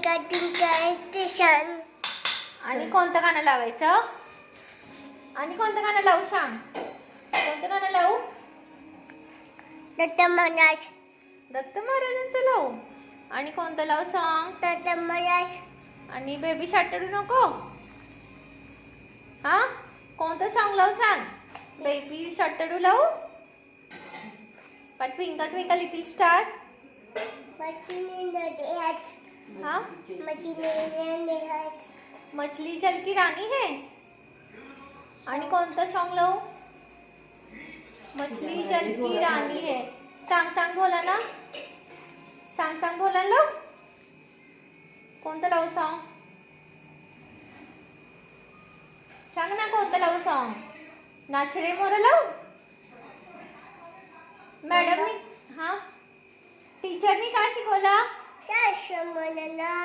Cutting करायचं सांग. आणि कोणतं गाणं लावायचं? आणि कोणतं गाणं लावू सांग? कोणतं गाणं लावू? दत्त महाराज. दत्त महाराजांचं लावू. आणि कोणतं लावू सांग? दत्त महाराज. आणि बेबी शार्क रडू नको. हा, कोणतं सॉन्ग लावू सांग? बेबी शार्क रडू लावू? Twinkle twinkle little star. मछली नदी है. हाँ, मछली नदी है. मछली जल की रानी है. आणि कोणतं सॉन्ग लावू? मछली जल की रानी है. सांग सांग बोला ना. सांग सांग बोला लाव. कोणतं लावू सॉन्ग? सांग ना कोणतं लावू सॉन्ग? नाच रे मोरा लावू? मॅडमनी, हा, टीचरनी काय शिकवला? शास्त्र म्हणला.